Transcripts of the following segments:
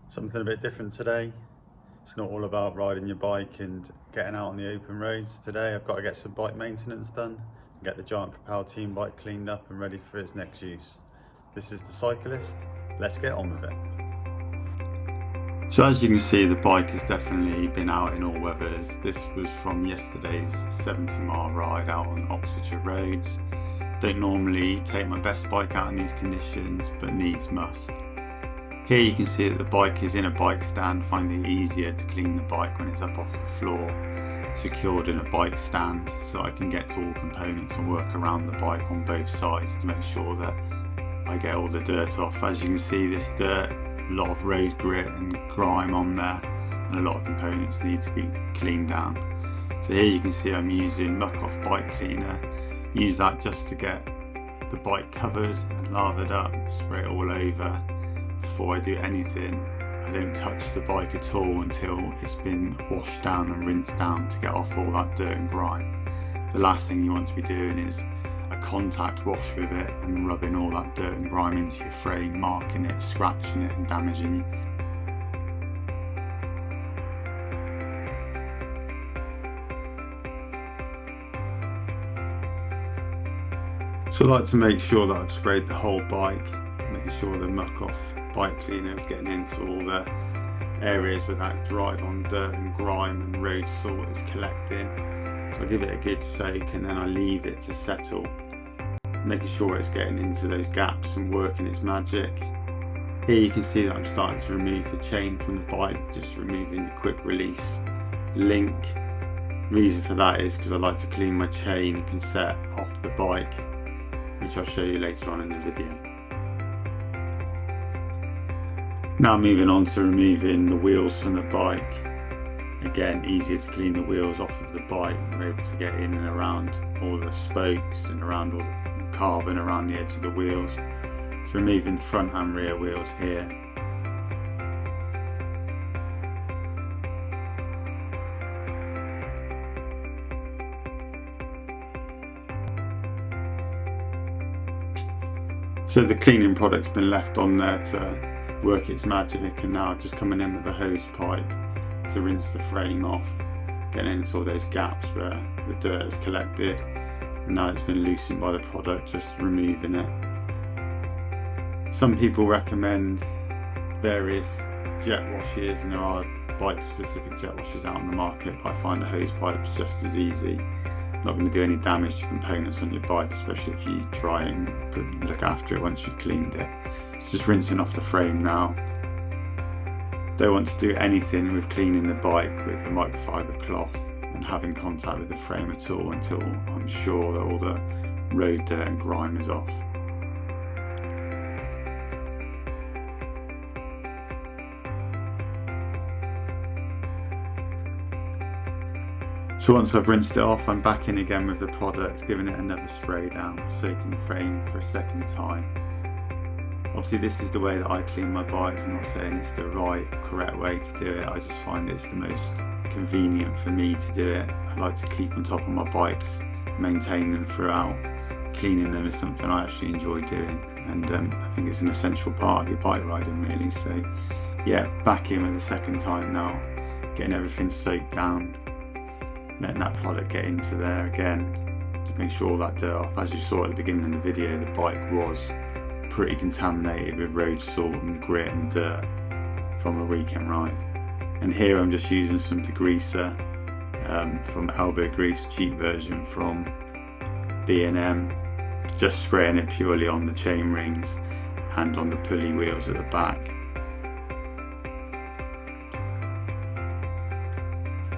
Something a bit different today. It's not all about riding your bike and getting out on the open roads. Today I've got to get some bike maintenance done and get the giant Propel team bike cleaned up and ready for its next use. This is the Syco-list. Let's get on with it. So as you can see, the bike has definitely been out in all weathers. This was from yesterday's 70-mile ride out on Oxfordshire roads. Don't normally take my best bike out in these conditions, but needs must. Here you can see that the bike is in a bike stand, finding it easier to clean the bike when it's up off the floor, secured in a bike stand so I can get to all components and work around the bike on both sides to make sure that I get all the dirt off. As you can see, this dirt, a lot of road grit and grime on there, and a lot of components need to be cleaned down. So here you can see I'm using Muc Off Bike Cleaner. Use that just to get the bike covered and lathered up, spray it all over. Before I do anything, I don't touch the bike at all until it's been washed down and rinsed down to get off all that dirt and grime. The last thing you want to be doing is a contact wash with it and rubbing all that dirt and grime into your frame, marking it, scratching it and damaging it. So I like to make sure that I've sprayed the whole bike, making sure the Muc Off Bike Cleaner is getting into all the areas where that drive on dirt and grime and road salt is collecting. So I give it a good soak and then I leave it to settle, making sure it's getting into those gaps and working its magic. Here you can see that I'm starting to remove the chain from the bike, just removing the quick release link. Reason for that is because I like to clean my chain and cassette off the bike, which I'll show you later on in the video. Now moving on to removing the wheels from the bike. Again, easier to clean the wheels off of the bike. You're able to get in and around all the spokes and around all the carbon around the edge of the wheels. So removing the front and rear wheels here. So the cleaning product's been left on there to work its magic, and now just coming in with a hose pipe to rinse the frame off, getting into all those gaps where the dirt has collected, and now it's been loosened by the product, just removing it. Some people recommend various jet washes, and there are bike specific jet washes out on the market, but I find the hose pipe's just as easy. Not going to do any damage to components on your bike, especially if you try and look after it once you've cleaned it. It's just rinsing off the frame now. Don't want to do anything with cleaning the bike with a microfibre cloth and having contact with the frame at all until I'm sure that all the road dirt and grime is off. So once I've rinsed it off, I'm back in again with the product, giving it another spray down, soaking the frame for a second time. Obviously this is the way that I clean my bikes. I'm not saying it's the right, correct way to do it. I just find it's the most convenient for me to do it. I like to keep on top of my bikes, maintain them throughout. Cleaning them is something I actually enjoy doing, and I think it's an essential part of your bike riding really. So yeah, back in with the second time now, getting everything soaked down, letting that product get into there again, to make sure all that dirt off. As you saw at the beginning of the video, the bike was pretty contaminated with road salt and grit and dirt from a weekend ride. And here I'm just using some degreaser from elbow grease, cheap version from B&M, just spraying it purely on the chain rings and on the pulley wheels at the back.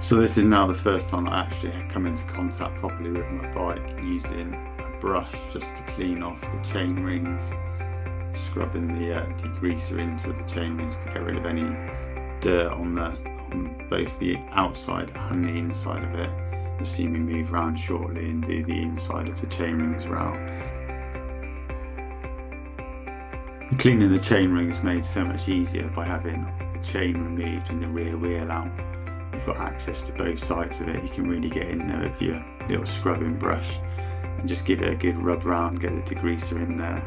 So this is now the first time I actually come into contact properly with my bike, using a brush just to clean off the chain rings, scrubbing the degreaser into the chain rings to get rid of any dirt on both the outside and the inside of it. You'll see me move around shortly and do the inside of the chain ring as well. Cleaning the chain ring is made so much easier by having the chain removed and the rear wheel out. You've got access to both sides of it. You can really get in there with your little scrubbing brush and just give it a good rub round, get the degreaser in there.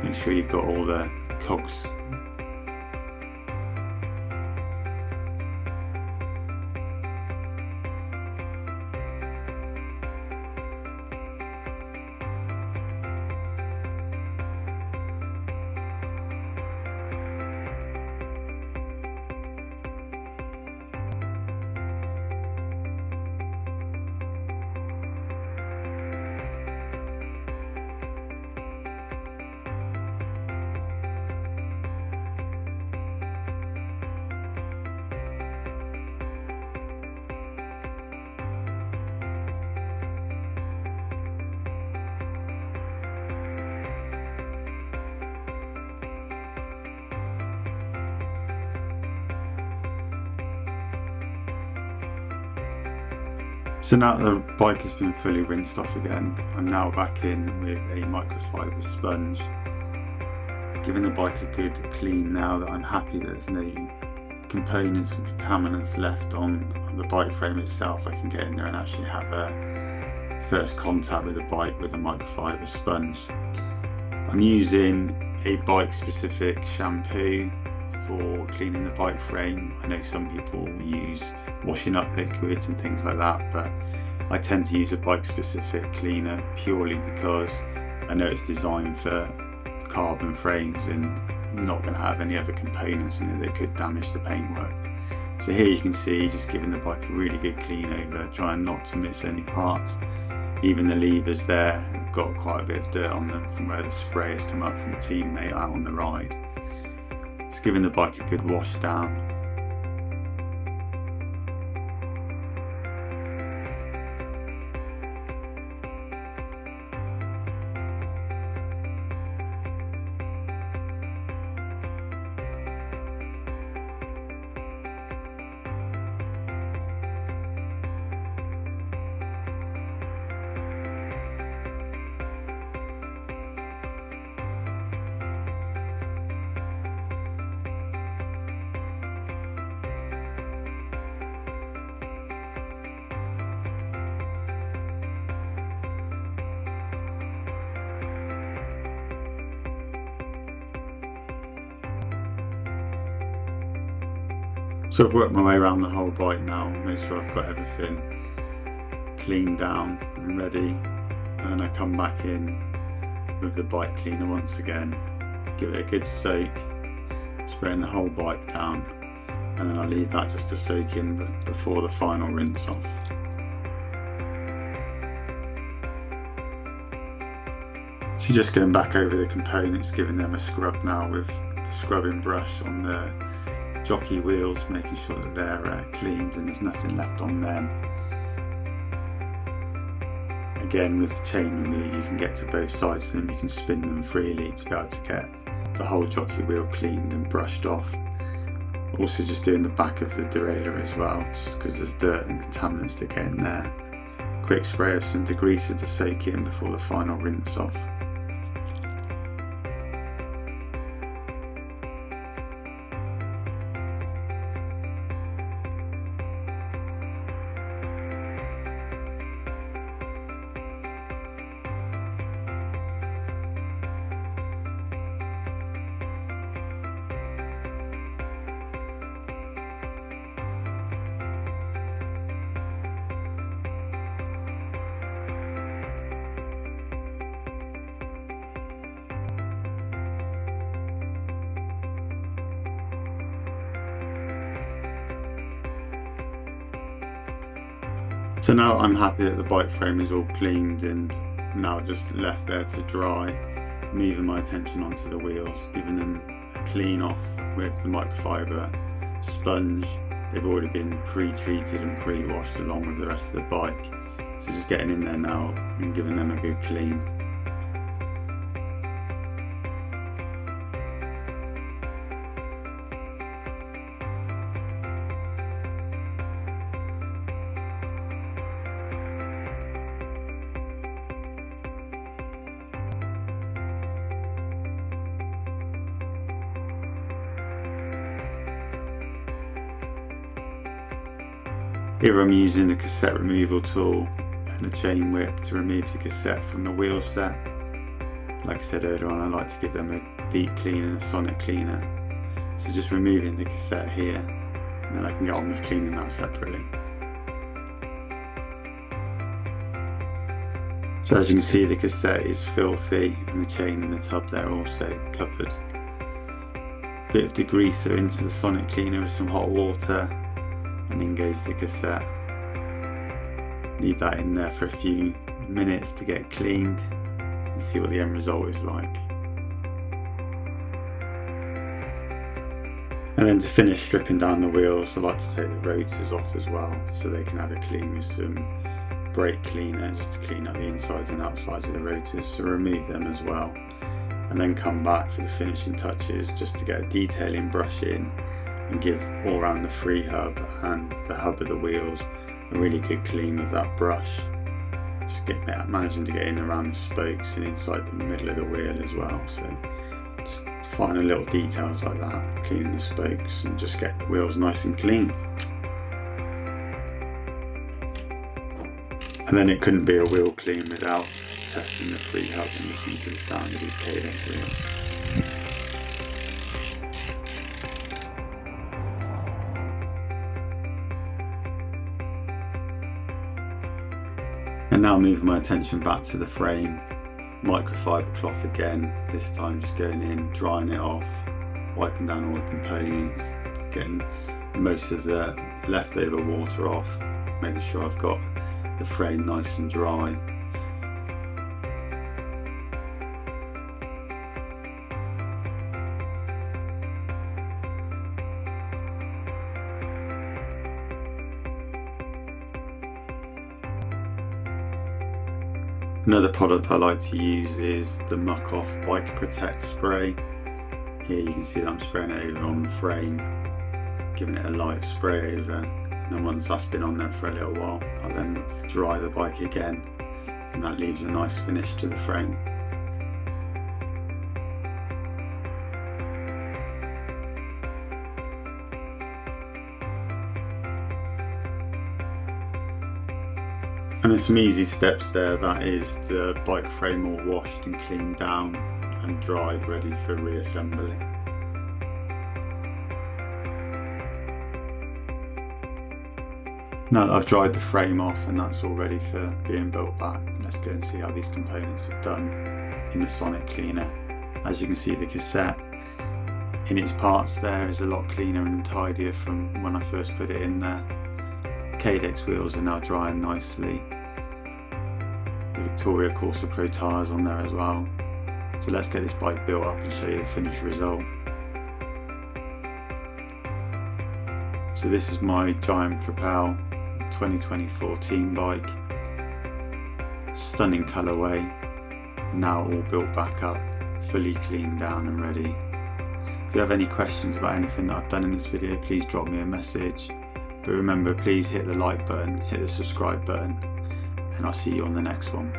Make sure you've got all the cogs So now the bike has been fully rinsed off again, I'm now back in with a microfibre sponge, giving the bike a good clean now that I'm happy that there's no components or contaminants left on the bike frame itself. I can get in there and actually have a first contact with the bike with a microfibre sponge. I'm using a bike specific shampoo for cleaning the bike frame. I know some people use washing up liquids and things like that, but I tend to use a bike specific cleaner purely because I know it's designed for carbon frames and not going to have any other components in it that could damage the paintwork. So here you can see just giving the bike a really good clean over, trying not to miss any parts. Even the levers there have got quite a bit of dirt on them from where the spray has come up from a teammate out on the ride. Just giving the bike a good wash down. So I've worked my way around the whole bike now, made sure I've got everything cleaned down and ready, and then I come back in with the bike cleaner once again, give it a good soak, spraying the whole bike down, and then I leave that just to soak in before the final rinse off. So just going back over the components, giving them a scrub now with the scrubbing brush on the jockey wheels, making sure that they're cleaned and there's nothing left on them. Again, with the chain remover you can get to both sides of them, you can spin them freely to be able to get the whole jockey wheel cleaned and brushed off. Also just doing the back of the derailleur as well, just because there's dirt and contaminants that get in there. Quick spray of some degreaser to soak in before the final rinse off. So now I'm happy that the bike frame is all cleaned and now just left there to dry, moving my attention onto the wheels, giving them a clean off with the microfibre sponge. They've already been pre-treated and pre-washed along with the rest of the bike. So just getting in there now and giving them a good clean. Here I'm using a cassette removal tool and a chain whip to remove the cassette from the wheel set. Like I said earlier on, I like to give them a deep clean and a sonic cleaner. So just removing the cassette here, and then I can get on with cleaning that separately. So as you can see, the cassette is filthy and the chain and the tub there are also covered. Bit of degreaser into the sonic cleaner with some hot water, and then goes the cassette. Leave that in there for a few minutes to get cleaned and see what the end result is like. And then to finish stripping down the wheels, I like to take the rotors off as well so they can have a clean with some brake cleaner just to clean up the insides and outsides of the rotors, so remove them as well. And then come back for the finishing touches just to get a detailing brush in and give all around the free hub and the hub of the wheels a really good clean with that brush. Just managing to get in around the spokes and inside the middle of the wheel as well. So just finding little details like that, cleaning the spokes and just get the wheels nice and clean. And then it couldn't be a wheel clean without testing the free help and listening to the sound of these Cadex wheels. And now moving my attention back to the frame, microfibre cloth again, this time just going in, drying it off, wiping down all the components, getting most of the leftover water off, making sure I've got the frame nice and dry. Another product I like to use is the Muc Off Bike Protect spray. Here you can see that I'm spraying it over on the frame, giving it a light spray over, and then once that's been on there for a little while, I'll then dry the bike again, and that leaves a nice finish to the frame. And there's some easy steps there. That is the bike frame all washed and cleaned down and dried, ready for reassembly. Now that I've dried the frame off and that's all ready for being built back, let's go and see how these components have done in the sonic cleaner. As you can see, the cassette in its parts there is a lot cleaner and tidier from when I first put it in there. Cadex wheels are now drying nicely. The Victoria Corsa Pro tyres on there as well. So let's get this bike built up and show you the finished result. So this is my giant Propel 2024 team bike. Stunning colourway, now all built back up, fully cleaned down and ready. If you have any questions about anything that I've done in this video, please drop me a message. But remember, please hit the like button, hit the subscribe button, and I'll see you on the next one.